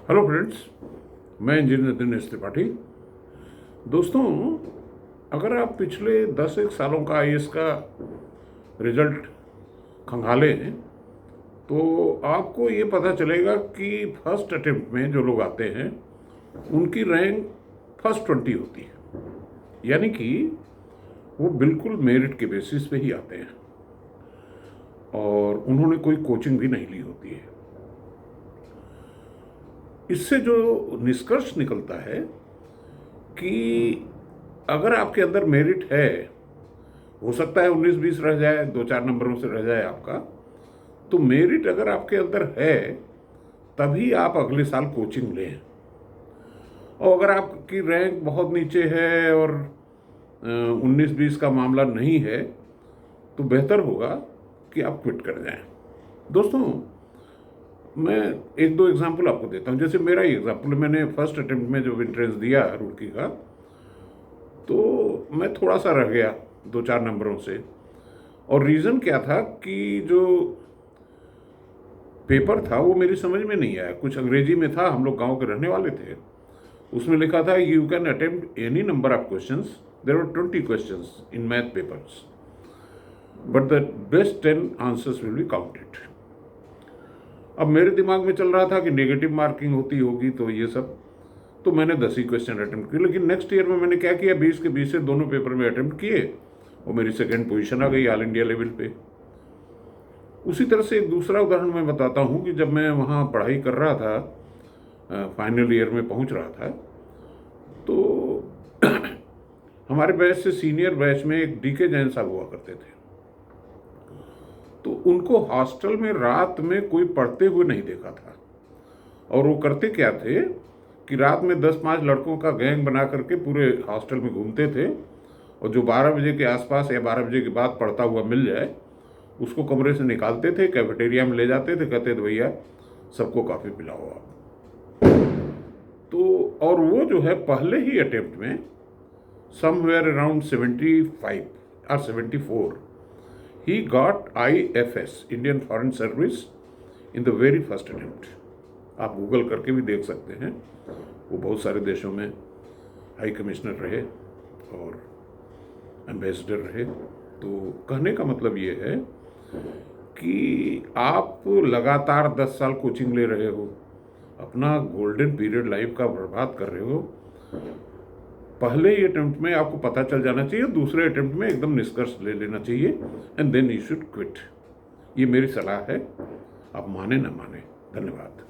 Hello friends, मैं engineer Dinesh Tripathi. दोस्तों, अगर आप पिछले 10 एक सालों का आईएएस का रिजल्ट खंगालें तो आपको ये पता चलेगा कि फर्स्ट अटेम्प्ट में जो लोग आते हैं उनकी रैंक फर्स्ट 20 होती है। यानी कि वो बिल्कुल मेरिट के बेसिस पे ही आते हैं और उन्होंने कोई कोचिंग भी नहीं ली होती है। इससे जो निष्कर्ष निकलता है कि अगर आपके अंदर मेरिट है, हो सकता है 19-20 रह जाए, 2-4 नंबरों से रह जाए आपका, तो मेरिट अगर आपके अंदर है तभी आप अगले साल कोचिंग लें। और अगर आपकी रैंक बहुत नीचे है और 19-20 का मामला नहीं है तो बेहतर होगा कि आप क्विट कर जाएं। दोस्तों, मैं एक दो एग्जाम्पल आपको देता हूँ। जैसे मेरा ही एग्जाम्पल, मैंने फर्स्ट अटेम्प्ट में जो एंट्रेंस दिया रुड़की का, तो मैं थोड़ा सा रह गया 2-4 नंबरों से। और रीज़न क्या था कि जो पेपर था वो मेरी समझ में नहीं आया। कुछ अंग्रेजी में था, हम लोग गांव के रहने वाले थे। उसमें लिखा था you can attempt any number of questions, there were 20 questions in math papers, but the best 10 answers will be counted. अब मेरे दिमाग में चल रहा था कि नेगेटिव मार्किंग होती होगी तो ये सब, तो मैंने 10 ही क्वेश्चन अटेम्प्ट किए। लेकिन नेक्स्ट ईयर में मैंने क्या किया, 20 के 20 से दोनों पेपर में अटेम्प्ट किए और मेरी सेकेंड पोजीशन आ गई ऑल इंडिया लेवल पे। उसी तरह से एक दूसरा उदाहरण मैं बताता हूँ कि जब मैं वहाँ पढ़ाई कर रहा था, फाइनल ईयर में पहुँच रहा था, तो हमारे बैच से सीनियर बैच में एक डीके जैन साहब हुआ करते थे। तो उनको हॉस्टल में रात में कोई पढ़ते हुए नहीं देखा था। और वो करते क्या थे कि रात में 10-5 लड़कों का गैंग बना करके पूरे हॉस्टल में घूमते थे और जो 12 बजे के आसपास या 12 बजे के बाद पढ़ता हुआ मिल जाए उसको कमरे से निकालते थे, कैफेटेरिया में ले जाते थे, कहते थे भैया सबको कॉफ़ी पिलाओ आप। तो और वो जो है पहले ही अटेम्प्ट में समवेयर अराउंड 75 और 74 he got IFS, Indian Foreign Service, in the very first attempt. आप गूगल करके भी देख सकते हैं। वो बहुत सारे देशों में हाई कमिश्नर रहे और एम्बेसडर रहे। तो कहने का मतलब ये है कि आप लगातार 10 साल कोचिंग ले रहे हो, अपना गोल्डन पीरियड लाइफ का बर्बाद कर रहे हो। पहले ही अटेम्प्ट में आपको पता चल जाना चाहिए, दूसरे अटेम्प्ट में एकदम निष्कर्ष ले लेना चाहिए and then you should quit. ये मेरी सलाह है, आप माने ना माने। धन्यवाद।